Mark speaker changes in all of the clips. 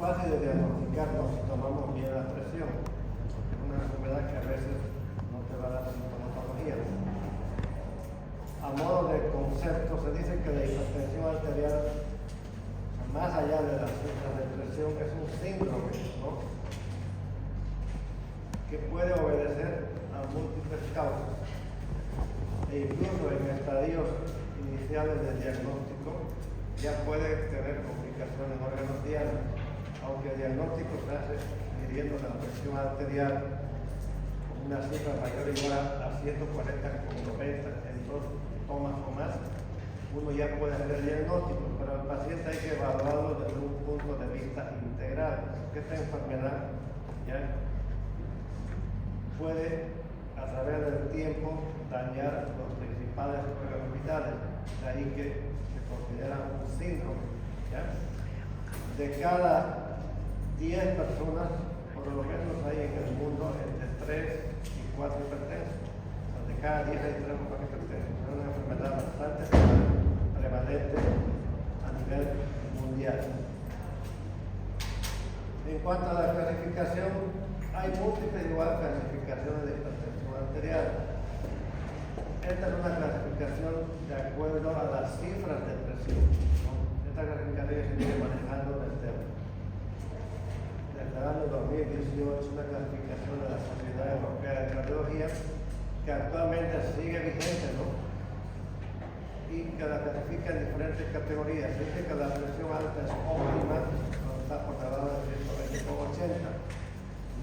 Speaker 1: fácil de diagnosticarlo si tomamos bien la presión. Es una enfermedad que a veces no te va a dar sintomatología. A modo de concepto, se dice que la hipertensión arterial, más allá de las cifras de presión, es un síndrome, ¿no?, que puede obedecer a múltiples causas e incluso en estadios iniciales del diagnóstico ya puede tener complicaciones en órganos diarios, aunque el diagnóstico se hace midiendo la presión arterial con una cifra mayor o igual a 140/90 en 2 tomas o más, uno ya puede hacer el diagnóstico, pero al paciente hay que evaluarlo desde un punto de vista integral, porque esta enfermedad ya puede a través del tiempo dañar los principales órganos vitales, de ahí que se considera un síndrome, ¿ya? De cada 10 personas, por lo menos hay en el mundo entre 3 y 4 hipertensos. O sea, de cada 10 hay 3 o 4 hipertensos. Es una enfermedad bastante prevalente a nivel mundial. En cuanto a la clasificación, hay múltiples igual clasificaciones de hipertensión arterial. Esta es una clasificación de acuerdo a las cifras de presión, ¿no? Esta clasificación se viene manejando desde el año 2018, una clasificación de la Sociedad Europea de Cardiología que actualmente sigue vigente, ¿no?, y que la clasifica en diferentes categorías. Dice que la presión alta es óptima cuando está por debajo de 120/80.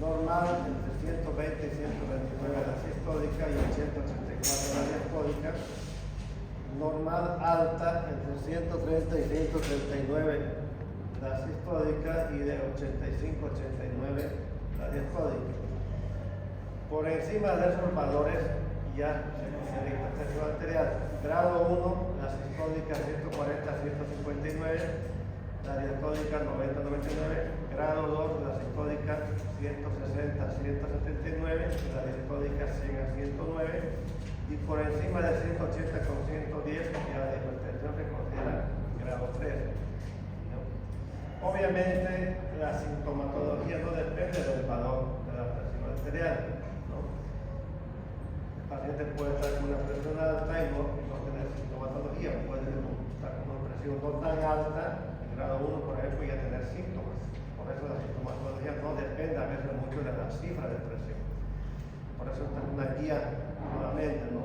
Speaker 1: Normal entre 120 y 129 la sistólica y 80-84 la diastólica. Normal alta entre 130 y 139 la sistólica y de 85-89 la diastólica. Por encima de esos valores ya se considera hipertensión arterial. Grado 1, la sistólica 140-159, la diastólica 90-99, grado 2, la sistólica 160-179, la diastólica 100-109, y por encima de 180 con 110 ya la hipertensión se considera grado 3. ¿No? Obviamente la sintomatología no depende del valor de la presión arterial, ¿no? El paciente puede estar con una presión alta y no tener sintomatología, puede estar con una presión no tan alta, grado 1 por ejemplo, y a tener síntomas. Por eso la sintomatología no depende a veces mucho de la cifra de presión. Por eso esta es una guía, nuevamente, no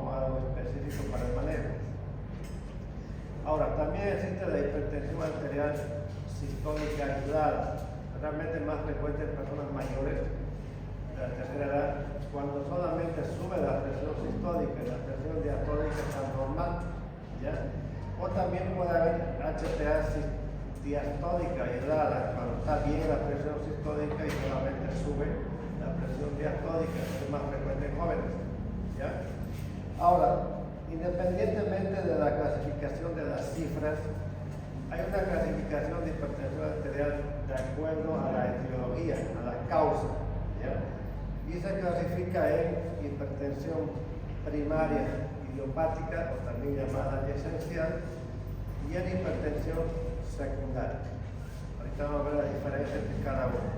Speaker 1: algo específico para el manejo. Ahora, también existe la hipertensión arterial sistólica aislada, realmente más frecuente en personas mayores de la tercera edad, cuando solamente sube la presión sistólica y la presión diastólica está normal, ¿ya? O también puede haber HTA diastólica aislada, cuando está bien la presión sistólica y solamente sube la presión diastólica, es más frecuente en jóvenes, ¿ya? Ahora, independientemente de la clasificación de las cifras, hay una clasificación de hipertensión arterial de acuerdo a la etiología, a la causa, ¿ya? Y se clasifica en hipertensión primaria idiopática, o también llamada esencial, y en hipertensión secundaria. Ahorita vamos a ver la diferencia entre cada uno.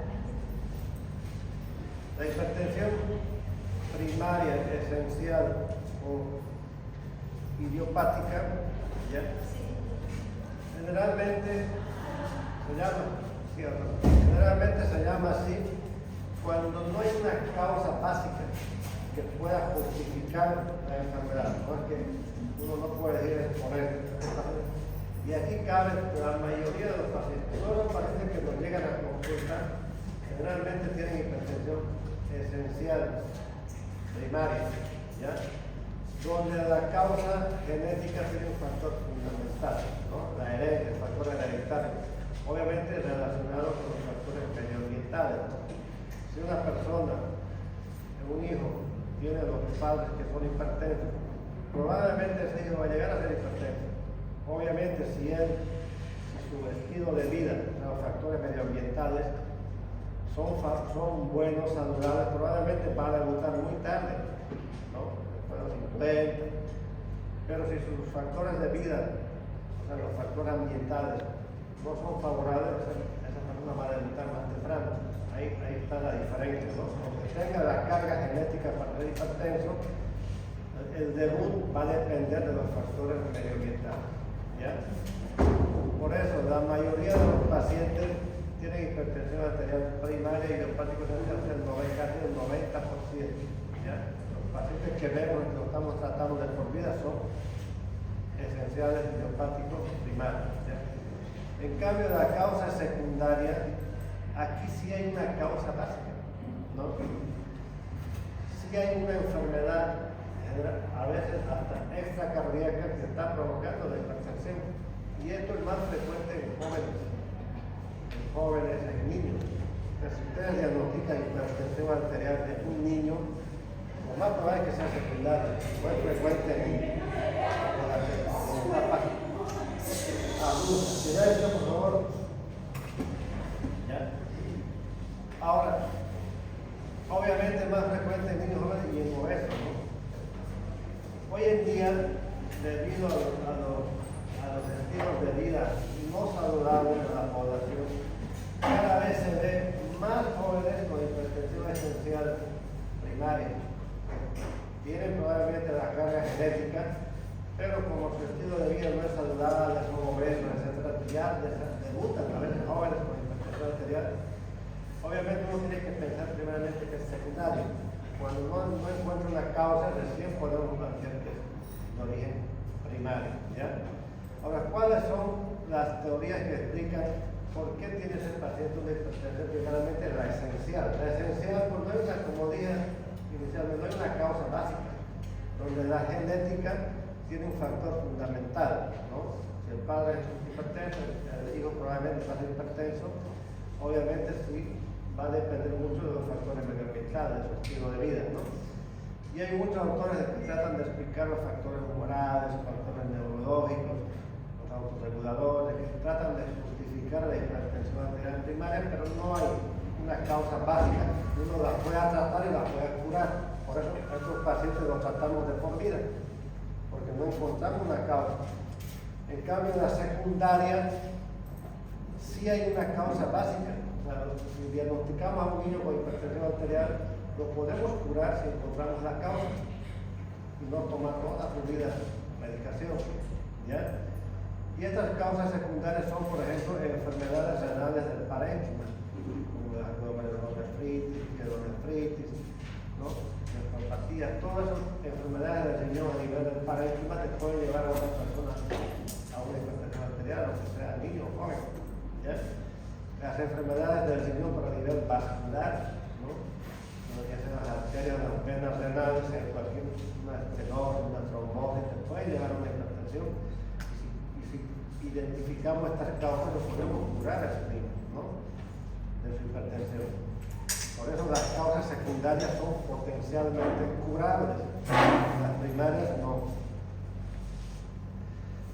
Speaker 1: La hipertensión primaria, esencial o idiopática, ¿ya? Generalmente se llama así cuando no hay una causa básica que pueda justificar la enfermedad, porque uno no puede decir por eso. Y aquí cabe la mayoría de los pacientes. Todos los pacientes que nos llegan a consulta generalmente tienen hipertensión esencial primaria, ¿ya? Donde la causa genética tiene un factor fundamental, ¿no? La herencia, el factor hereditario, obviamente relacionado con los factores medioambientales. Si una persona, un hijo, tiene los padres que son hipertensos, probablemente ese hijo va a llegar a ser hipertenso. Obviamente si su estilo de vida, los factores medioambientales son buenos, saludables, probablemente van a debutar muy tarde, ¿no? Después de los 50. Pero si sus factores de vida, o sea, los factores ambientales, no son favorables, esa persona está la diferencia, ¿no? Aunque tenga la carga genética para ser hipertenso, el debut va a depender de los factores medioambientales, ¿ya? Por eso, la mayoría de los pacientes tienen hipertensión arterial primaria y idiopático esencial, casi el 90%, ¿ya? Los pacientes que vemos que lo estamos tratando de por vida son esenciales idiopáticos primarios, ¿ya? En cambio, la causa secundaria, aquí sí hay una causa básica, ¿no? Sí hay una enfermedad, a veces hasta extracardíaca, que está provocando la hipertensión. Y esto es más frecuente en jóvenes, en niños. Entonces, si ustedes diagnostican hipertensión arterial de un niño, lo más probable es que sea secundario, muy frecuente en la etapa adulta. Silencio, por favor. ¿Ya? Ahora, obviamente es más frecuente en niños jóvenes y en obesos, ¿no? Hoy en día, debido a los estilos de vida no saludables de la población, cada vez se ve más jóvenes con hipertensión esencial primaria. Tienen probablemente la carga genética, pero como su estilo de vida no es saludable, son obesos, etc., ya debutan a veces jóvenes con hipertensión arterial. Obviamente uno tiene que pensar primeramente que es secundario. Cuando no encuentra una causa, recién podemos plantear que es de origen primario, ¿ya? Ahora, ¿cuáles son las teorías que explican por qué tiene ese paciente una hipertensión? Primeramente, la esencial. La esencial, pues no hay una, como dije inicialmente, no hay una causa básica, donde la genética tiene un factor fundamental, ¿no? Si el padre es hipertenso, el hijo probablemente va a ser hipertenso, obviamente sí va a depender mucho de los factores medioambientales, de su estilo de vida, ¿no? Y hay muchos autores que tratan de explicar los factores humorales, los factores neurológicos, los autorreguladores, que tratan de justificar la hipertensión arterial primaria, pero no hay una causa básica. Uno la puede tratar y la puede curar. Por eso estos pacientes los tratamos de por vida, porque no encontramos una causa. En cambio, en la secundaria sí hay una causa básica. O sea, si diagnosticamos a un niño con hipertensión arterial, lo podemos curar si encontramos la causa y no tomar toda su vida medicación, ¿ya? Y estas causas secundarias son, por ejemplo, enfermedades renales del parénquima, como la glomerulonefritis, pielonefritis, ¿no? Nefropatía. Todas esas enfermedades del riñón a nivel del parénquima te pueden llevar a una persona a una hipertensión arterial, aunque sea niño o joven, ¿ya? Las enfermedades del riñón a nivel vascular, ¿no? Ya sean las arterias, las venas renales, cualquier una estenosis, una trombosis, te puede llevar a una hipertensión. Y si identificamos estas causas, lo podemos curar a ese niño, ¿no? De su hipertensión. Por eso las causas secundarias son potencialmente curables, las primarias no.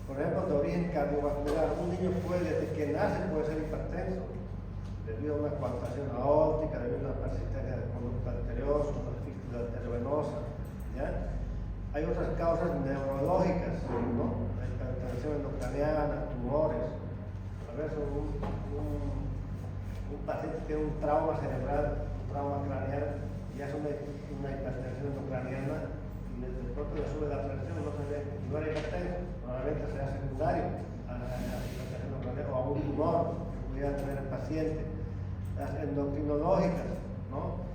Speaker 1: Por ejemplo, de origen cardiovascular, un niño puede, desde que nace, puede ser hipertenso, debido a una coartación aórtica, debido a una persistencia de conducto arterioso, una fístula arteriovenosa, ¿ya? Hay otras causas neurológicas, ¿no? La hipertensión endocraniana, tumores. A veces un paciente tiene un trauma cerebral, un trauma craneal, y hace una hipertensión endocraniana, y desde el pronto le sube la presión, no era hipertenso, probablemente sea secundario a la hipertensión endocraniana o a un tumor que pudiera tener el paciente. Las endocrinológicas, ¿no?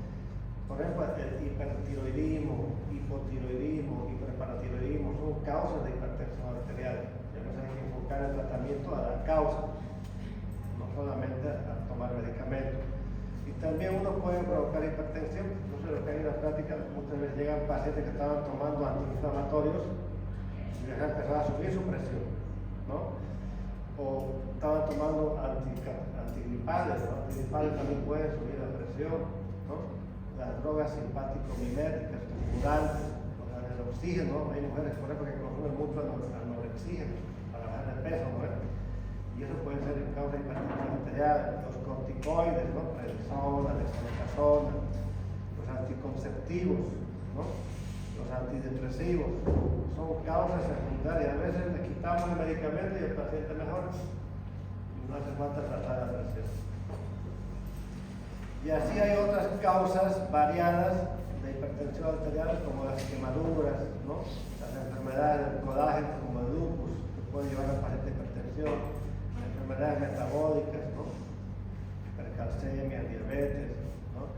Speaker 1: Por ejemplo, el hipertiroidismo, hipotiroidismo, hiperparatiroidismo son causas de hipertensión arterial. Entonces hay que enfocar el tratamiento a la causa, no solamente a tomar medicamentos. Y también uno puede provocar hipertensión. No sé, lo que hay en la práctica, muchas veces llegan pacientes que estaban tomando antiinflamatorios y les ha empezado a subir su presión, ¿no? O estaban tomando antigripales, ¿no? Antigripales también pueden subir la presión, ¿no? Las drogas simpático-miméticas, estimulantes, el oxígeno, hay mujeres, por ejemplo, que consumen mucho anoxígeno para bajar el peso, ¿no? Y eso puede ser en causa de hipertensión arterial. Los corticoides, ¿no? Prednisona, dexametasona, los anticonceptivos, ¿no? Los antidepresivos, son causas secundarias. A veces le quitamos el medicamento y el paciente mejora. Y no hace falta tratar la presión. Y así hay otras causas variadas de hipertensión arterial, como las quemaduras, ¿no? Las enfermedades del colágeno, como el lupus, que pueden llevar al paciente a hipertensión, enfermedades metabólicas, ¿no? Hipercalcemia, diabetes, ¿no?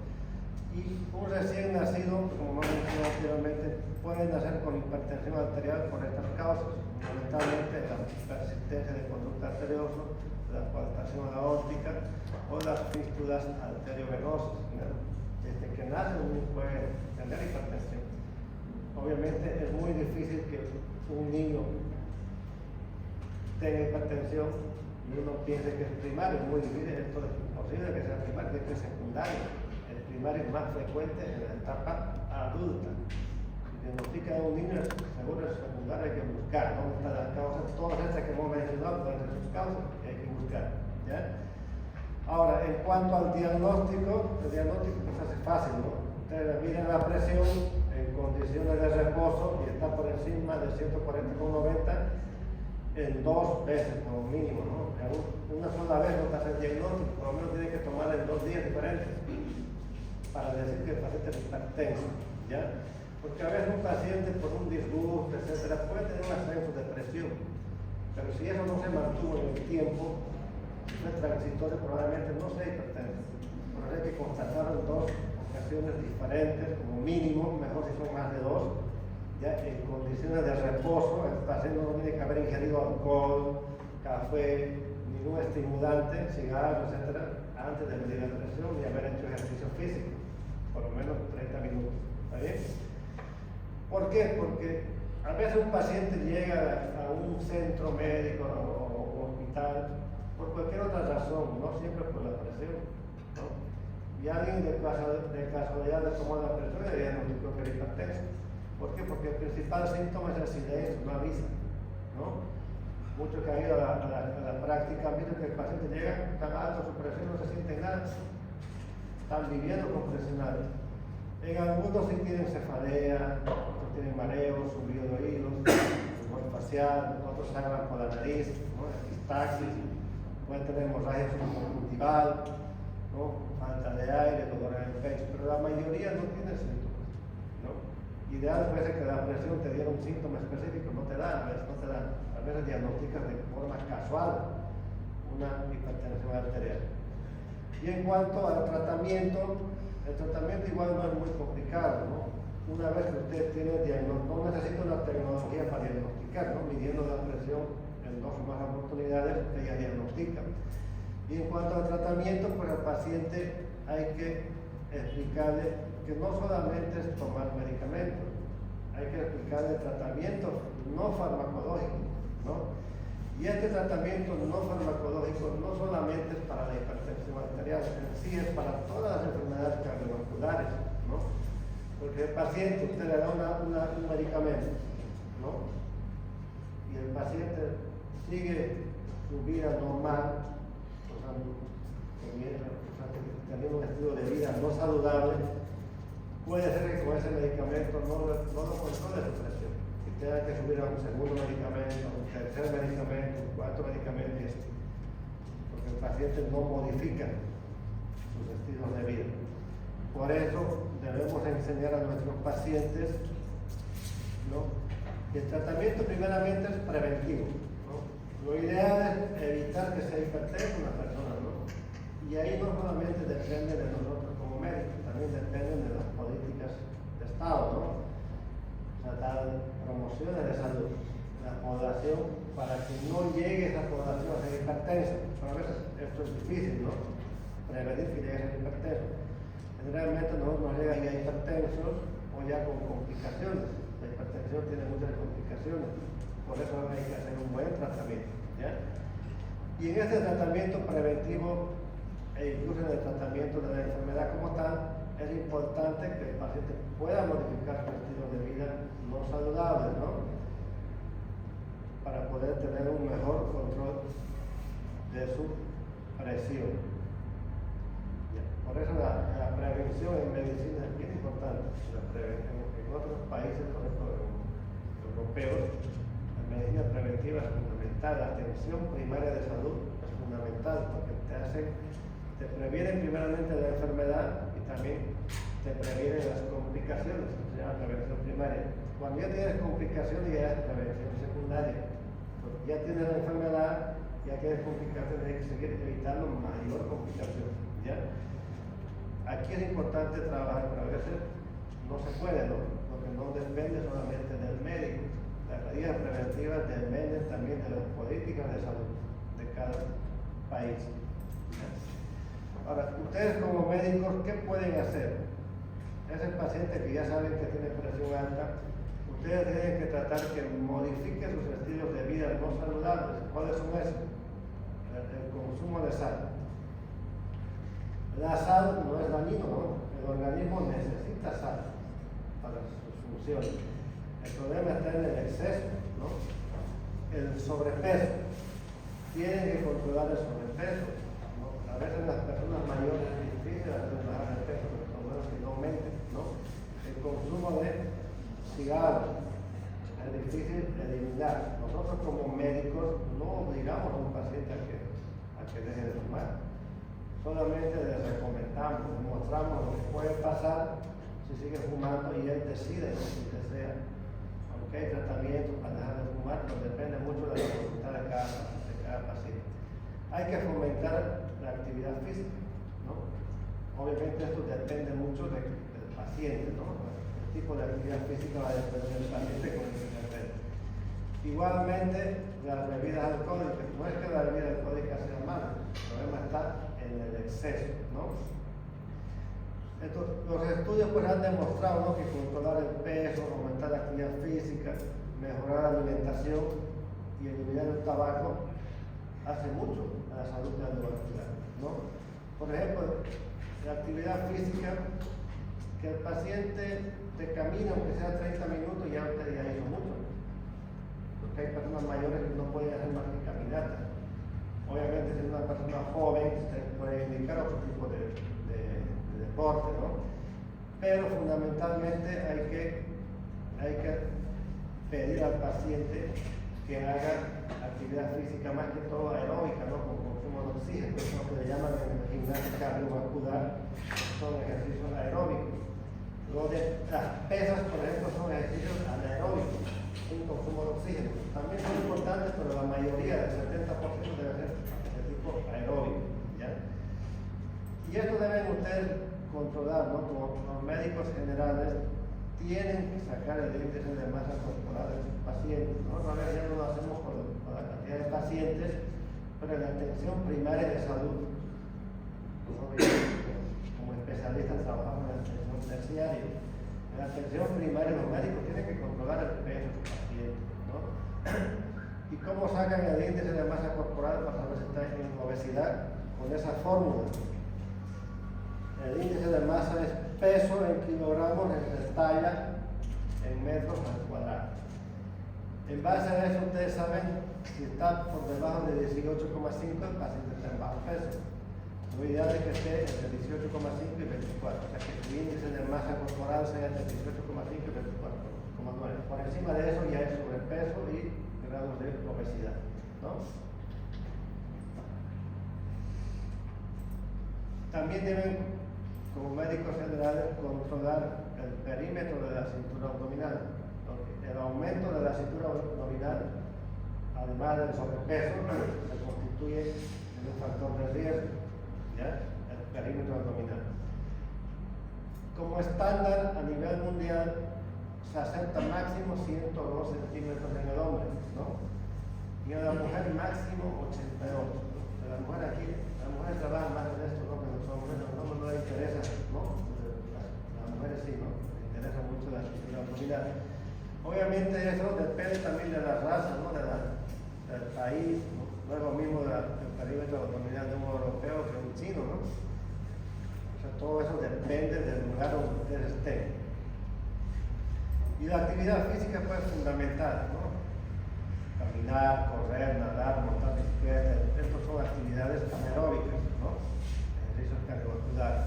Speaker 1: Y un recién nacido, como hemos mencionado anteriormente, puede nacer con hipertensión arterial por estas causas, fundamentalmente la persistencia de conducto arterioso, la coartación aórtica o las fístulas arteriovenosas, ¿no? Desde que nace uno puede tener hipertensión. Obviamente es muy difícil que un niño tenga hipertensión y uno piense que es primario, es muy difícil, esto es imposible que sea primario, que es secundario. El primario es más frecuente en la etapa adulta. Si diagnostica a un niño, seguro es secundario, hay que buscar dónde están las causas, todas estas que hemos mencionado pueden ser sus causas y hay que buscar, ¿ya? Ahora, en cuanto al diagnóstico, el diagnóstico pues hace fácil, ¿no? Ustedes miran la presión en condiciones de reposo y está por encima de 140,90 en 2 veces como mínimo, ¿no? Una sola vez no pasa el diagnóstico, por lo menos tiene que tomar en 2 días diferentes para decir que el paciente es hipertenso, ¿ya? Porque a veces un paciente por un disgusto, etcétera, puede tener un ascenso de presión, pero si eso no se mantuvo en el tiempo, fue transitorio, probablemente no sea hipertenso. Por eso hay que constatarlo en 2 ocasiones diferentes, como mínimo, mejor si son más de 2, ya en condiciones de reposo. El paciente no tiene que haber ingerido alcohol, café, ningún estimulante, cigarro, etcétera, antes de medir la presión y haber hecho ejercicio físico, por lo menos 30 minutos. ¿Está bien? ¿Por qué? Porque a veces un paciente llega a un centro médico o hospital por cualquier otra razón, no siempre por la presión, ¿no? Y alguien de casualidad le tomó la presión y le diagnosticó que era hipertenso. ¿Por qué? Porque el principal síntoma es el silencio, no avisa, ¿no? Muchos que han ido a la práctica han visto que el paciente llega tan alto su presión, no se siente nada, están viviendo con presión alta. En algunos sí tienen cefalea, otros tienen mareos, subido de oídos, dolor facial, otros sangran por la nariz, ¿no? Epistaxis, pueden tener hemorragia subconjuntival, ¿no? Falta de aire, dolor en el pecho, pero la mayoría no tiene síntomas, ¿no? Ideal fuese que la presión te diera un síntoma específico, no te da, a veces diagnosticas de forma casual una hipertensión arterial. Y en cuanto al tratamiento, el tratamiento igual no es muy complicado, ¿no? Una vez que usted tiene diagnóstico, no necesita una tecnología para diagnosticar, ¿no? Midiendo la presión en 2 o más oportunidades, ella diagnostica. Y en cuanto al tratamiento, pues al paciente hay que explicarle que no solamente es tomar medicamentos, hay que explicarle tratamientos no farmacológicos, ¿no? Y este tratamiento no farmacológico no solamente es para la hipertensión arterial, en sí es para todas las enfermedades cardiovasculares, ¿no? Porque el paciente, usted le da un medicamento, ¿no? Y el paciente sigue su vida normal, o sea, teniendo un estilo de vida no saludable, puede ser que con ese medicamento no lo controle su presión. Y tenga que subir a un segundo medicamento, un tercer medicamento, un cuarto medicamento, y esto. Porque el paciente no modifica sus estilos de vida. Por eso debemos enseñar a nuestros pacientes, ¿no? Que el tratamiento primeramente es preventivo, ¿no? Lo ideal es evitar que sea hipertensa una persona, ¿no? Y ahí no solamente depende de nosotros como médicos, también dependen de las políticas de Estado, ¿no? O sea, dar promociones de salud a la población para que no llegue esa población a ser hipertensa. Pero a veces esto es difícil, ¿no? Prevenir que llegue a ser hipertenso. Generalmente nos llegan ya hipertensos o ya con complicaciones. La hipertensión tiene muchas complicaciones, por eso hay que hacer un buen tratamiento, ¿ya? Y en este tratamiento preventivo e incluso en el tratamiento de la enfermedad como tal, es importante que el paciente pueda modificar su estilo de vida no saludable, ¿no? Para poder tener un mejor control de su presión. Por eso la prevención en medicina es bien importante. En otros países, por ejemplo, europeos, la medicina preventiva es fundamental. La atención primaria de salud es fundamental porque te hace te previenen primeramente de la enfermedad y también te previenen las complicaciones, se llama prevención primaria. Cuando ya tienes complicaciones ya es prevención secundaria. Porque ya tienes la enfermedad, ya tienes complicaciones, hay que seguir evitando mayor complicación. ¿Ya? Aquí es importante trabajar, pero a veces no se puede, ¿no? Porque no depende solamente del médico. Las medidas preventivas dependen también de las políticas de salud de cada país. ¿Ya? Ahora, ustedes como médicos, ¿qué pueden hacer? Ese paciente que ya saben que tiene presión alta, ustedes tienen que tratar que modifique sus estilos de vida no saludables. ¿Cuáles son esos? El consumo de sal. La sal no es dañino, ¿no? El organismo necesita sal para sus funciones. El problema está en el exceso, ¿no? El sobrepeso. Tienen que controlar el sobrepeso, ¿no? A veces las personas mayores es difícil hacer bajar el peso, pero por lo menos que no aumente, ¿no? El consumo de cigarros es difícil eliminar. Nosotros como médicos no obligamos a un paciente a que deje de fumar. Solamente les recomendamos, les mostramos lo que puede pasar si sigue fumando y él decide si desea. Aunque hay tratamientos para dejar de fumar, pero depende mucho de la voluntad de cada paciente. Hay que fomentar la actividad física, ¿no? Obviamente esto depende mucho del paciente, ¿no? El tipo de actividad física va a depender del paciente con el que se trate. Igualmente, las bebidas alcohólicas. No es que la bebida alcohólica sea mala, el problema está en el exceso, ¿no? Entonces, los estudios pues han demostrado, ¿no?, que controlar el peso, aumentar la actividad física, mejorar la alimentación y eliminar el tabaco hace mucho a la salud cardiovascular, ¿no? Por ejemplo, la actividad física, que el paciente te camina aunque sea 30 minutos, ya usted ya hizo mucho. Porque hay personas mayores que no pueden hacer más que caminatas. Obviamente, si es una persona joven, se puede indicar otro tipo de deporte, ¿no? Pero fundamentalmente hay que pedir al paciente que haga actividad física, más que todo aeróbica, ¿no?, con consumo de oxígeno. Es lo que le llaman en el gimnasio cardiovascular, son ejercicios aeróbicos. Lo de las pesas, por ejemplo, son ejercicios anaeróbicos, sin consumo de oxígeno. También son importantes, pero la mayoría, del 70%, debe ser de tipo aeróbico, ¿ya? Y esto deben ustedes controlar, ¿no? Como los médicos generales tienen que sacar el índice de masa corporal de sus pacientes. Nosotros a veces ya no lo hacemos por la cantidad de pacientes, pero en la atención primaria de salud, como especialistas trabajamos en la atención terciaria. En la atención primaria los médicos tienen que controlar el peso de sus pacientes, ¿no? ¿Y cómo sacan el índice de masa corporal para saber si está en obesidad? Con esa fórmula. El índice de masa es peso en kilogramos entre talla en metros al cuadrado. En base a eso ustedes saben si está por debajo de 18,5, el paciente está en bajo peso. Lo ideal es que esté entre 18,5 y 24, o sea que el índice de masa corporal sea entre 18,5 y 24,9. Por encima de eso ya es sobrepeso y grados de obesidad, ¿no? También deben, como médicos generales, controlar el perímetro de la cintura abdominal. El aumento de la cintura abdominal, además del sobrepeso, se constituye en un factor de riesgo, ¿ya? El perímetro abdominal. Como estándar a nivel mundial, se acepta máximo 102 centímetros en el hombre, ¿no? Y en la mujer máximo 88. ¿No? La mujer aquí, las mujeres trabajan más en esto, ¿no?, que los hombres. A los hombres no les interesa, ¿no? Las mujeres sí, ¿no? Les interesa mucho la cintura abdominal. Obviamente eso depende también de la raza, ¿no?, del país, ¿no? No es lo mismo el perímetro abdominal de un europeo que un chino, ¿no? O sea, todo eso depende del lugar donde ustedes estén. Y la actividad física pues es fundamental, ¿no? Caminar, correr, nadar, montar bicicleta, estas son actividades anaeróbicas, ¿no? Ejercicios cardiovasculares.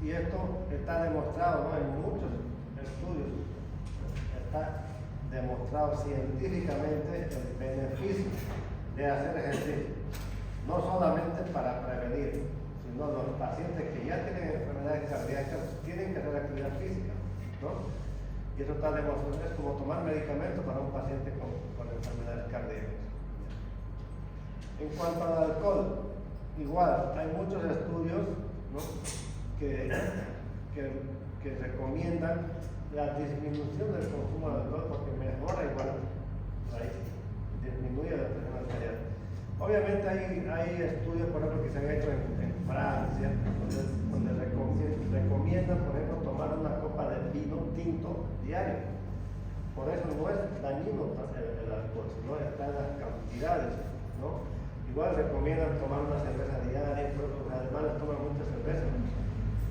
Speaker 1: Y esto está demostrado, ¿no?, en muchos estudios. Está demostrado científicamente el beneficio de hacer ejercicio. no solamente para prevenir, sino los pacientes que ya tienen enfermedades cardíacas tienen que hacer actividad física, ¿no? Y eso está demostrado, es como tomar medicamentos para un paciente con enfermedades cardíacas. En cuanto al alcohol, igual, hay muchos estudios, ¿no?, que recomiendan la disminución del consumo de alcohol porque mejora igual, disminuye la presión arterial. Obviamente hay estudios, por ejemplo, que se han hecho en Francia, donde recomiendan, por ejemplo, tomar una copa de vino tinto diario. Por eso no es dañino el alcohol, sino está en las cantidades, ¿no? Igual recomiendan tomar una cerveza diaria, pero los alemanes toman mucha cerveza.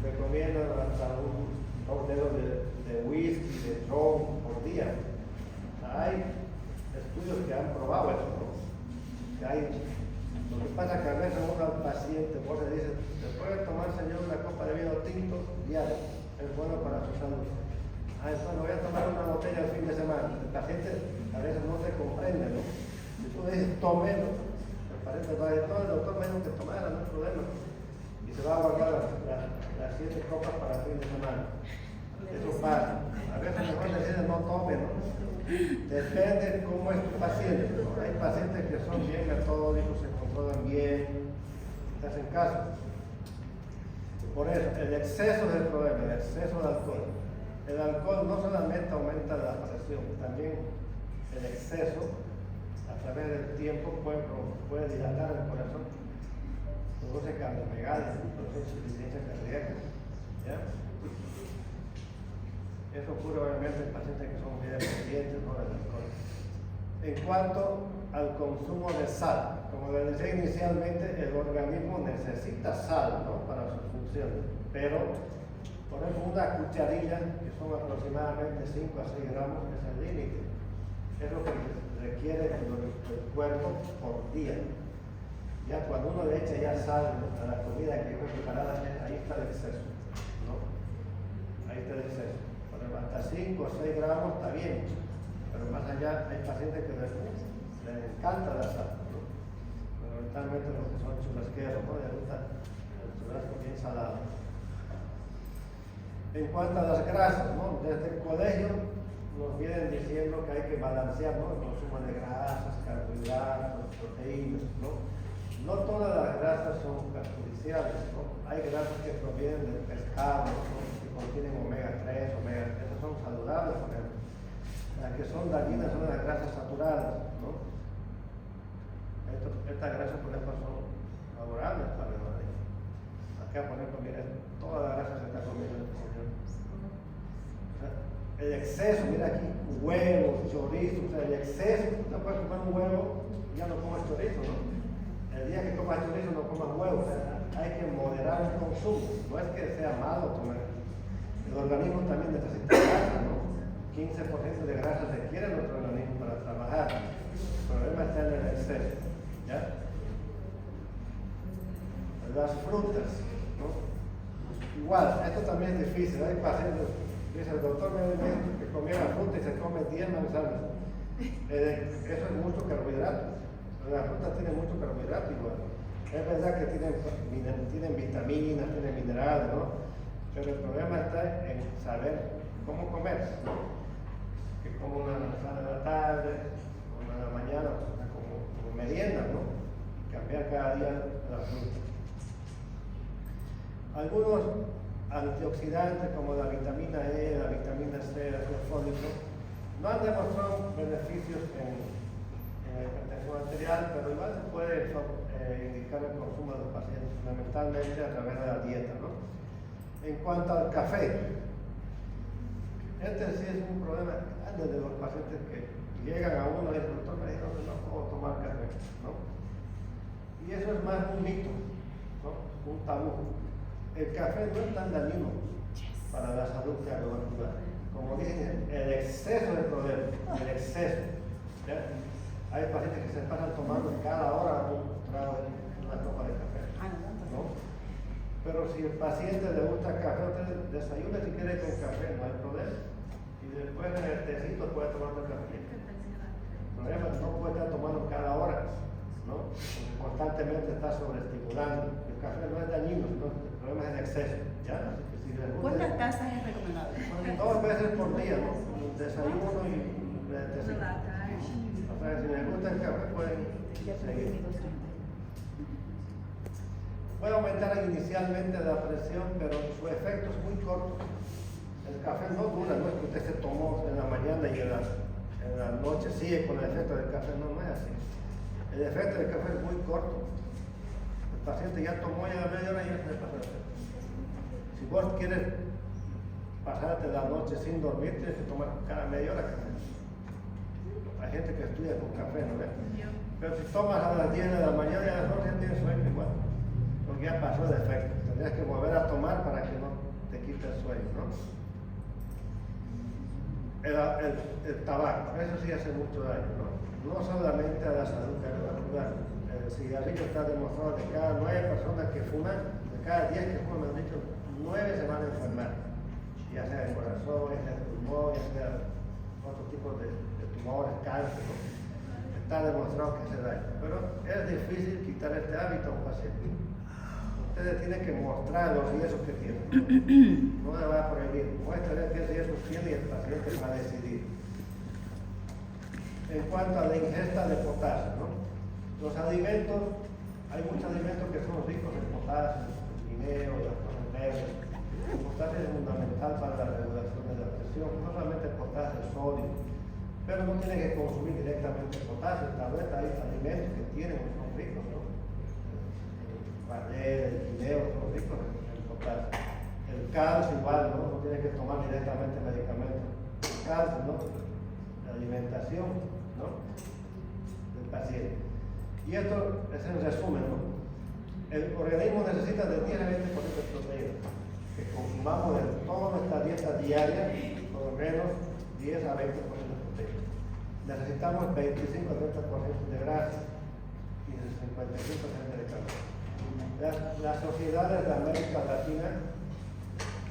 Speaker 1: Recomiendan hasta dos dedos de whisky, de ron por día. O sea, hay estudios que han probado eso, ¿no? Lo que pasa es que a veces uno al paciente vos le dice, ¿se puede tomar, señor, una copa de vino tinto diario? Es bueno para su salud. Entonces voy a tomar una botella el fin de semana. El paciente a veces no se comprende, ¿no? Si tú le dices, tómelo, el paciente va a decir, no, el doctor me dijo que tomara, no hay problema. Y se va a guardar las 7 copas para el fin de semana. Eso pasa. A veces mejor decirle, no tome, ¿no? Depende cómo es tu paciente, ¿no? Hay pacientes que son bien metódicos, se controlan bien, te hacen caso. Por eso, el exceso del problema, el exceso de alcohol. El alcohol no solamente aumenta la presión, también el exceso a través del tiempo puede dilatar el corazón, produce cardiomegalia, produce insuficiencia cardíaca, ¿ya? Eso ocurre obviamente en pacientes que son muy dependientes, ¿no?, del alcohol. En cuanto al consumo de sal, como les decía inicialmente, el organismo necesita sal, ¿no?, para sus funciones, pero por ejemplo una cucharilla, que son aproximadamente 5 a 6 gramos, es el límite. Es lo que requiere el cuerpo por día. Ya cuando uno le echa ya sal a la comida que fue preparada, ahí está el exceso, ¿no? Ahí está el exceso. Hasta 5 o 6 gramos está bien, pero más allá hay pacientes que les encanta la sal, ¿no? Fundamentalmente los que son churrasqueros, ¿no? Les gusta el churrasco bien salado. En cuanto a las grasas, ¿no?, desde el colegio nos vienen diciendo que hay que balancear, ¿no?, el consumo de grasas, carbohidratos, proteínas, ¿no? No todas las grasas son perjudiciales, ¿no? Hay grasas que provienen del pescado, ¿no?, que contienen omega 3, esas son saludables, por ejemplo. Las que son dañinas son las grasas saturadas, ¿no? Estas grasas, por ejemplo, son favorables para el organismo. Acá, por ejemplo, miren, toda la grasa se está comiendo el señor. O sea, el exceso, mira aquí, huevos, chorizo, o sea, el exceso, tú te puedes comer un huevo y ya no comes chorizo, ¿no? El día que comas chorizo no comas huevo, o sea, hay que moderar el consumo, no es que sea malo comer. El organismo también necesita grasa, ¿no? 15% de grasa requiere nuestro organismo para trabajar. El problema está en el exceso, ¿ya? Las frutas, ¿no? Igual, esto también es difícil. Hay pacientes, dice el doctor me dijo que comiera fruta y se come 10 manzanas. Eso es mucho carbohidrato. La fruta tiene mucho carbohidrato igual. Es verdad que tienen vitaminas, tienen minerales, ¿no? Pero el problema está en saber cómo comer, ¿no? Que como una manzana en la tarde, una en la mañana, como merienda, ¿no? Y cambiar cada día la fruta. Algunos antioxidantes como la vitamina E, la vitamina C, el ácido fólico, no han demostrado beneficios en la hipertensión arterial, pero igual se puede indicar el consumo de los pacientes, fundamentalmente a través de la dieta, ¿no? En cuanto al café, este sí es un problema grande de los pacientes que llegan a uno y el doctor me dijo que no puedo tomar café, ¿no? Y eso es más un mito, ¿no?, un tabú. El café no es tan dañino para la salud cardiovascular. Como dicen, el exceso del problema, el exceso, ¿ya? Hay pacientes que se pasan tomando cada hora una copa de café, ¿no? Pero si el paciente le gusta café, usted desayuna si quiere con café, no hay problema. Y después en el tecito puede tomar el café. El problema es que no puede estar tomando cada hora. ¿no? Porque constantemente está sobreestimulando. El café no es dañino, sino el problema es el exceso, ¿ya? Así que si les gusta,
Speaker 2: ¿Cuántas tazas es recomendable?
Speaker 1: 2 veces por día, ¿no? Desayuno y
Speaker 2: Una lata.
Speaker 1: o sea, si les gusta el café pueden seguir. Puede aumentar inicialmente la presión, pero su efecto es muy corto. El café no dura, no es que usted se tomó en la mañana y en la noche sigue con el efecto del café, no es así. El efecto del café es muy corto. El paciente ya tomó ya a media hora y ya se le pasa el efecto. Si vos quieres pasarte la noche sin dormir, tienes que tomar cada media hora café. Hay gente que estudia con café, ¿no ves? Pero si tomas a las 10 de la mañana y a las 12 ya tienes sueño igual. Porque ya pasó el efecto. Tendrías que volver a tomar para que no te quite el sueño, ¿no? El tabaco, eso sí hace mucho daño, ¿no? No solamente a la salud cardiovascular. El cigarrillo está demostrado que cada 9 personas que fuman, de cada 10 que fuman, me han dicho, 9 se van a enfermar. Ya sea el corazón, ya sea el pulmón, ya sea otro tipo de tumores, cáncer, ¿no? Está demostrado que hace daño. Pero es difícil quitar este hábito a un paciente. Ustedes tienen que mostrar los riesgos que tienen. No le va a prohibir. Muéstrale qué riesgos tiene y el paciente va a decidir. En cuanto a la ingesta de potasio, ¿no? Los alimentos, hay muchos alimentos que son ricos en potasio, el guineo, las cosas verdes. El potasio es fundamental para la regulación de la presión, no solamente el potasio, el sodio. Pero no tienen que consumir directamente el potasio. Tal vez hay alimentos que tienen, son ricos, ¿no? El guineo, son ricos en potasio. El calcio igual, ¿no? No tiene que tomar directamente medicamentos. El calcio, ¿no? La alimentación, ¿no? Del paciente. Y esto es el resumen, ¿no? El organismo necesita de 10 a 20% de proteínas. Que consumamos en toda nuestra dieta diaria, por lo menos 10 a 20% de proteínas. Necesitamos 25 a 30% de grasa y 55% de carbohidratos. Las sociedades de América Latina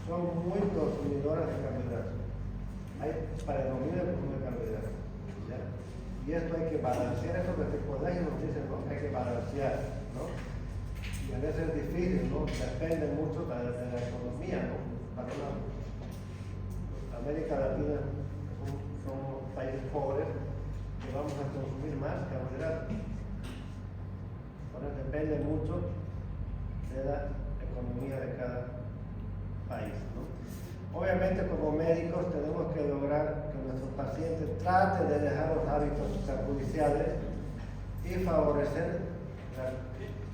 Speaker 1: son muy consumidoras de carbohidratos. Hay predominio el consumo de carbohidratos. ¿Ya? Y esto hay que balancear, eso que el colegio nos dice, ¿no? Hay que balancear, ¿no? Y a veces es difícil, ¿no? Depende mucho de la economía, ¿no? América Latina son países pobres que vamos a consumir más carbohidratos. Entonces depende mucho de la economía de cada país, ¿no? Obviamente como médicos tenemos que lograr que nuestros pacientes traten de dejar los hábitos perjudiciales y favorecer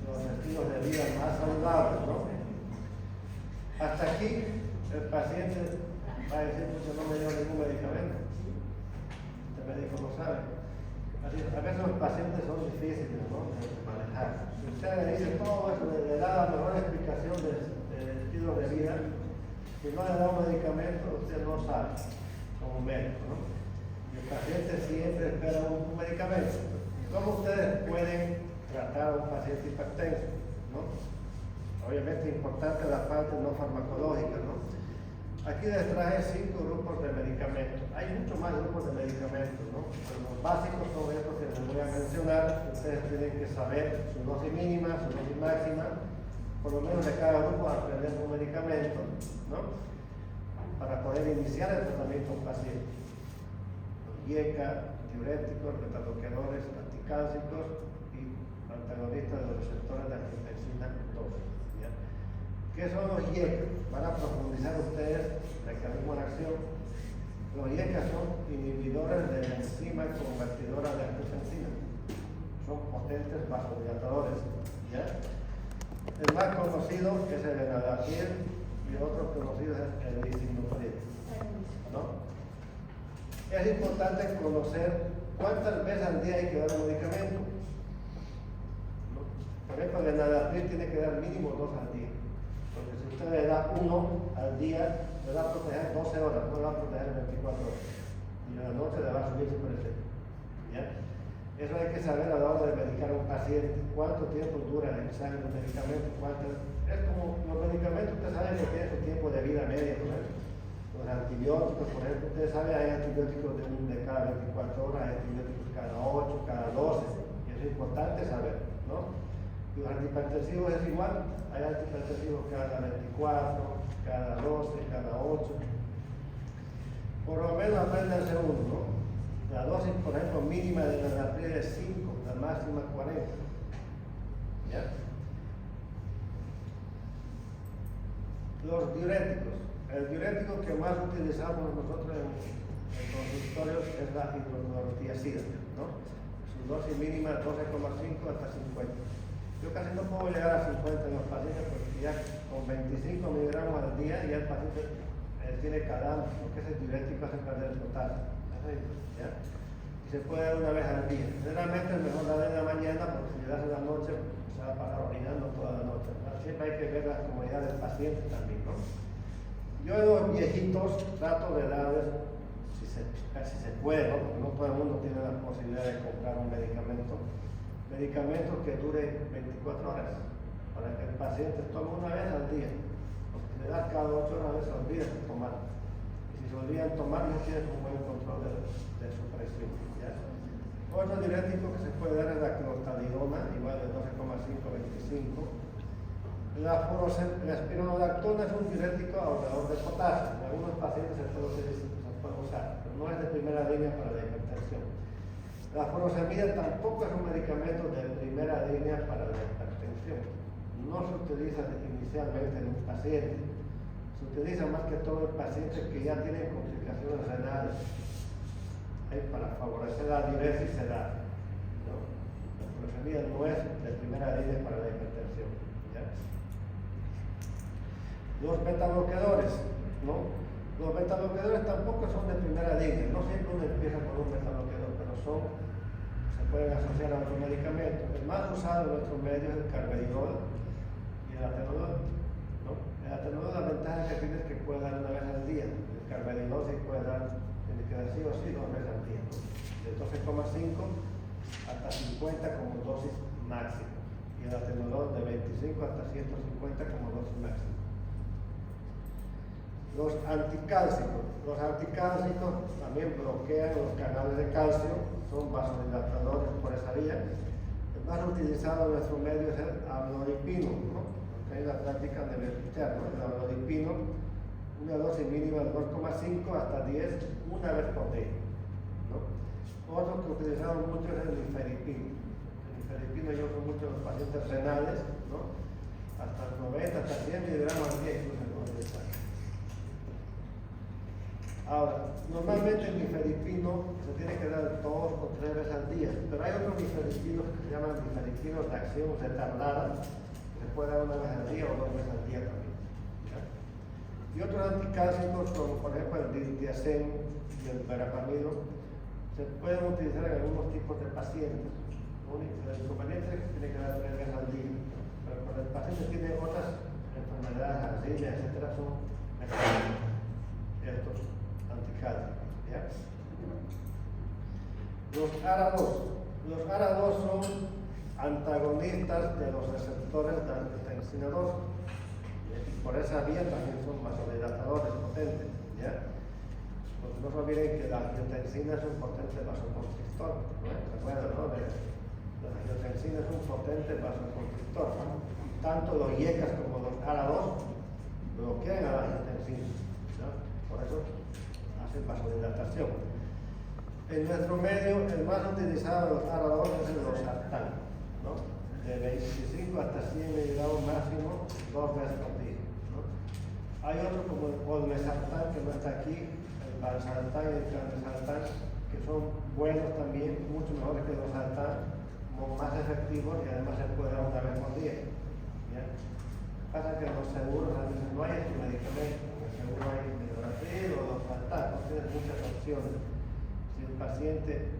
Speaker 1: los estilos de vida más saludables, ¿no? Hasta aquí el paciente va a decir, pues no me dio ningún medicamento. Este médico no sabe. Así, a veces los pacientes son difíciles, ¿no? De manejar. Si usted le dice todo eso, le da la mejor explicación del estilo de vida, si no le da un medicamento, usted no sabe, como médico, ¿no? Y el paciente siempre espera un medicamento. ¿Cómo ustedes pueden tratar a un paciente hipertenso, ¿no? Obviamente es importante la parte no farmacológica, ¿no? Aquí les traje 5 grupos de medicamentos. Hay muchos más grupos de medicamentos, ¿no? Pero los básicos son estos que les voy a mencionar. Ustedes tienen que saber su dosis mínima, su dosis máxima, por lo menos de cada grupo aprender un medicamento, ¿no? Para poder iniciar el tratamiento del paciente. Los IECA, diuréticos, betabloqueadores, anticálcicos y antagonistas de los receptores de angiotensina 2. ¿Qué son los IECA? Van a profundizar ustedes el mecanismo de acción. Los IECA son inhibidores de la enzima convertidora de angiotensina. Son potentes vasodilatadores, ¿ya? El más conocido es el enalapril y otro conocido es el lisinopril, ¿no? Es importante conocer cuántas veces al día hay que dar un medicamento, ¿no? Por ejemplo, el enalapril tiene que dar mínimo 2 al día. Porque si usted le da 1 al día, le va a proteger 12 horas, no le va a proteger 24 horas. Y en la noche le va a subir su presión. ¿Ya? Eso hay que saber a la hora de medicar a un paciente. ¿Cuánto tiempo dura el examen del medicamento? Es como los medicamentos, ustedes saben que tienen su tiempo de vida media, por ejemplo. Los antibióticos, por ejemplo, ustedes saben, hay antibióticos de cada 24 horas, hay antibióticos cada 8, cada 12. Y eso Es importante saber, ¿no? Y los antihipertensivos es igual, hay antihipertensivos cada 24, cada 12, cada 8. Por lo menos apréndanse uno, ¿no? La dosis, por ejemplo, mínima de Enalapril es 5, la máxima 40. ¿Ya? Los diuréticos. El diurético que más utilizamos nosotros en consultorios es la hidroclorotiazida, ¿no? Su dosis mínima es 12,5 hasta 50. Yo casi no puedo llegar a 50 en los pacientes porque ya con 25 miligramos al día ya el paciente tiene calambre, porque ese diurético hace perder el potasio. ¿Ya? Y se puede dar una vez al día. Generalmente es mejor dar en la mañana porque si le das en la noche se va a pasar orinando toda la noche, ¿no? Siempre hay que ver la comodidad del paciente también, ¿no? Yo a los viejitos trato de darles, si se puede, ¿no? Porque no todo el mundo tiene la posibilidad de comprar un medicamento que dure 24 horas, para que el paciente tome una vez al día. Porque si le das cada 8 horas se olvida de tomar. Y si se olvidan tomar, no tienes un buen control de su presión. ¿Ya? Otro diurético que se puede dar es la clortalidona, igual de 12,5-25. La espironolactona es un diurético ahorrador de potasio. En algunos pacientes se puede usar, pero no es de primera línea para la hipertensión. La furosemida tampoco es un medicamento de primera línea para la hipertensión. No se utiliza inicialmente en un paciente. Se utiliza más que todo en pacientes que ya tienen complicaciones renales. Para favorecer la diuresis se da, ¿no? La furosemida no es de primera línea para la hipertensión. ¿Ya? Los betabloqueadores, ¿no? Los betabloqueadores tampoco son de primera línea. No siempre uno empieza con un betabloqueador, pero se pueden asociar a otros medicamentos. El más usado en nuestro medio es el carvedilol y el atenolol, ¿no? El atenolol, la ventaja que tiene es que puede dar una vez al día. El carvedilol sí puede dar, tiene que dar sí o sí 2 veces al día, ¿no? De 12,5 hasta 50 como dosis máxima. Y el atenolol de 25 hasta 150 como dosis máxima. Los anticálcicos también bloquean los canales de calcio, son vasodilatadores por esa vía. El más utilizado en nuestro medio es el amlodipino, ¿no? Porque hay la práctica de escuchar, ¿no? El amlodipino, una dosis mínima de 2,5 hasta 10 una vez por día, ¿no? Otro que utilizamos mucho es el nifedipino. El nifedipino yo uso mucho en los pacientes renales, ¿no? Hasta 90, hasta 100 miligramos al día incluso se puede utilizar. Ahora, normalmente el nifedipino se tiene que dar 2 o 3 veces al día, pero hay otros nifedipinos que se llaman nifedipinos de acción retardada, que se puede dar una vez al día o 2 veces al día también. ¿Ya? Y otros anticálcicos, como por ejemplo el diltiazem y el verapamido, se pueden utilizar en algunos tipos de pacientes. El inconveniente es que se tiene que dar 3 veces al día, pero cuando el paciente tiene otras enfermedades, arritmias, etcétera, son mejores estos anticálcicos. ¿Ya? Los ARA2 son antagonistas de los receptores de angiotensina 2, y por esa vía también son vasodilatadores potentes. ¿Ya? Porque no se olviden que la angiotensina es un potente vasoconstrictor, ¿no? ¿Recuerdan, no? La angiotensina es un potente vasoconstrictor. Tanto los IECAS como los ARA2 bloquean a la angiotensina, ¿no? Por eso hacen vasodilatación. En nuestro medio, el más utilizado de los ARA2 es el losartán, ¿no? De 25 hasta 100 miligramos máximo 2 veces por día, ¿no? Hay otro como el olmesartán, que no está aquí, el valsartán y el candesartán, que son buenos también, mucho mejores que los losartán, como más efectivos y además se puede dar una vez por día. ¿Ya? Pasa que en los seguros a veces no hay estos medicamentos, en el seguro hay Enalapril o losartán, no tienes muchas opciones. Si el paciente,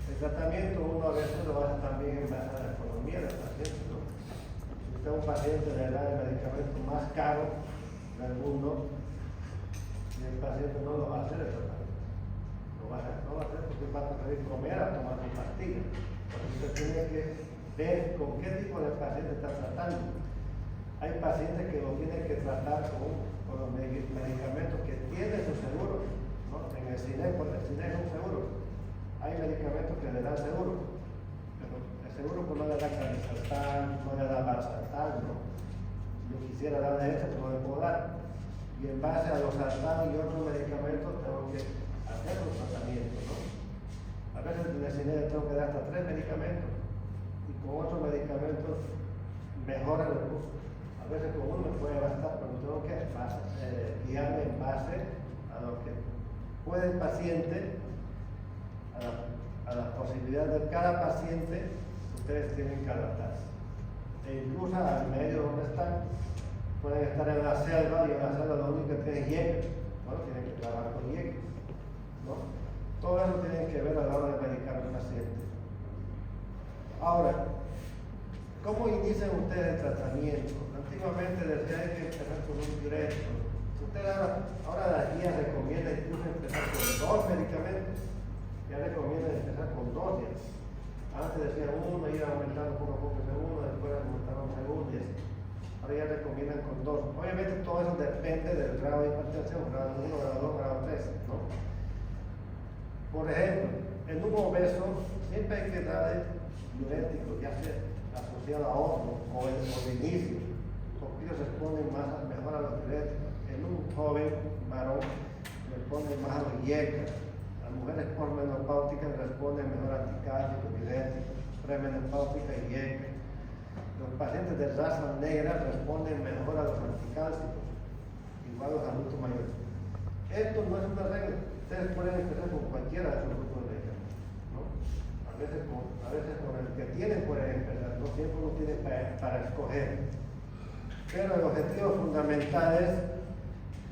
Speaker 1: el tratamiento uno a veces lo hace también en base a la economía del paciente, ¿no? Si usted es un paciente le da el medicamento más caro del mundo y el paciente no lo va a hacer el tratamiento, no va a hacer porque va a preferir comer a tomar su pastilla. Por eso usted tiene que ver con qué tipo de paciente está tratando. Hay pacientes que lo tienen que tratar con los medicamentos que tiene su seguro, ¿no? En el CINE, porque el CINE es un seguro. Hay medicamentos que le dan seguro, pero seguro que no le da calizartán, no le da valsartán, ¿no? Yo quisiera darle esto, pero no le puedo dar. Y en base a los sartán y otros medicamentos tengo que hacer los tratamientos, ¿no? A veces en el cine tengo que dar hasta 3 medicamentos y con otros medicamentos mejora el curso. A veces con uno me puede bastar, pero tengo que guiarme en base a lo que puede el paciente, a las posibilidades de cada paciente. Ustedes tienen que adaptarse. E incluso al medio donde están, pueden estar en la selva y en la selva lo único que tienen es hielo, ¿no? Tienen que trabajar con hielo, ¿no? Todo eso tiene que ver a la hora de medicar al paciente. Ahora, ¿cómo inician ustedes el tratamiento? Antiguamente decían que empezar con un directo. Ustedes ahora la guía recomienda incluso empezar con 2 medicamentos. Ya recomienda empezar con 2 ya. Antes decían 1, ir aumentando poco a poco ese 1, después aumentaron ese 1 y así. Ahora ya recomiendan con 2. Obviamente todo eso depende del grado de hipertensión, grado 1, grado 2, grado 3, ¿no? Por ejemplo, en un obeso siempre hay que darle diuréticos, ya sea asociado a otro o de inicio, porque ellos responden mejor a los diuréticos. En un joven varón responden más a los IECA. Las mujeres posmenopáuticas responden mejor a anticárdicos, diuréticos, premenopáuticas y IECA. Los pacientes de raza negra responden mejor a los anticálcicos, igual los adultos mayores. Esto no es una regla. Ustedes pueden empezar con cualquiera de esos grupos de medicamentos, ¿no? A veces con el que tienen pueden empezar, no siempre uno tiene para escoger. Pero el objetivo fundamental es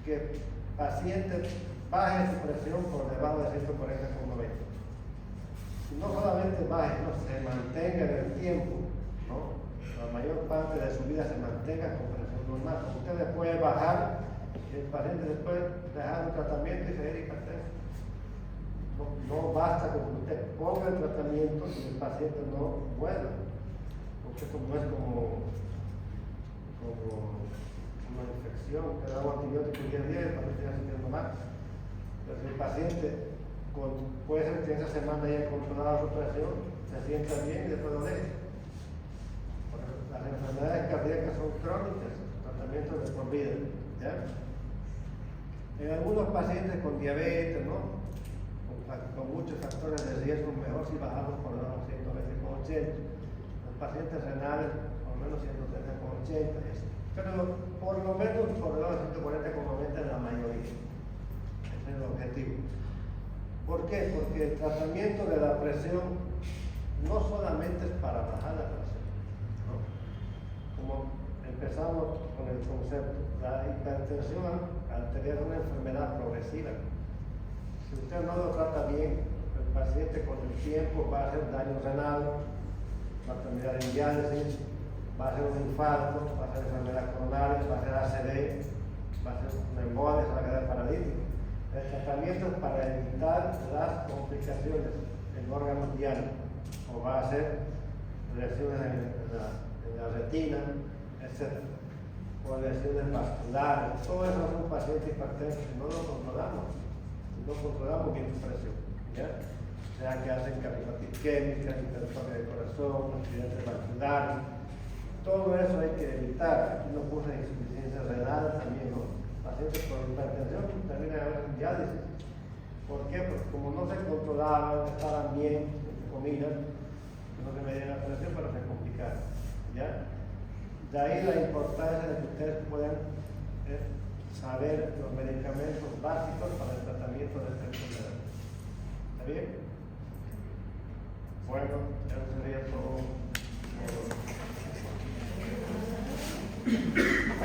Speaker 1: que el paciente baje su presión por debajo de 140,90. Y no solamente baje, no, se mantenga en el tiempo, ¿no? La mayor parte de su vida se mantenga con presión normal. Usted le puede bajar y el paciente después dejar el tratamiento y seguir hipertenso. No basta con que usted ponga el tratamiento y el paciente no vuelva, porque esto no es como una infección, que da un antibiótico día a día y el paciente ya se siente mal. Pero si el paciente puede ser que esa semana haya controlado su presión, se sienta bien y después lo deja. Las enfermedades cardíacas son crónicas, tratamientos de por vida, ¿ya? En algunos pacientes con diabetes, ¿no? Con muchos factores de riesgo, mejor si bajamos por debajo de 120,80. Los pacientes renales, por lo menos 130,80. Pero por lo menos por debajo de 140,90 en la mayoría. Ese es el objetivo. ¿Por qué? Porque el tratamiento de la presión no solamente es para bajar la presión, ¿no? Como empezamos con el concepto, la hipertensión arterial es una enfermedad progresiva. Si usted no lo trata bien, el paciente con el tiempo va a hacer daño renal, va a terminar en diálisis, va a hacer un infarto, va a hacer enfermedad coronaria, va a hacer ACV, va a hacer un embolia, se va a quedar paralítico. El tratamiento es para evitar las complicaciones en órganos diarios, o va a hacer lesiones en la retina, etc. O lesiones vasculares. Todo eso es un paciente hipertenso si no lo controlamos. No controlamos bien su presión, ¿ya? O sea que hacen cardiopatía isquémica, hipertrofia del corazón, accidentes vasculares, todo eso hay que evitar. Aquí nos puso insuficiencia renal también, ¿no? Pacientes con hipertensión terminan a ver diálisis. ¿Por qué? Porque como no se controlaban, estaban bien, entre comillas, no se medían la presión, pero se complicaron, ¿ya? De ahí la importancia de que ustedes puedan saber los medicamentos básicos para el tratamiento de esta enfermedad. ¿Está bien? Bueno, eso sería todo.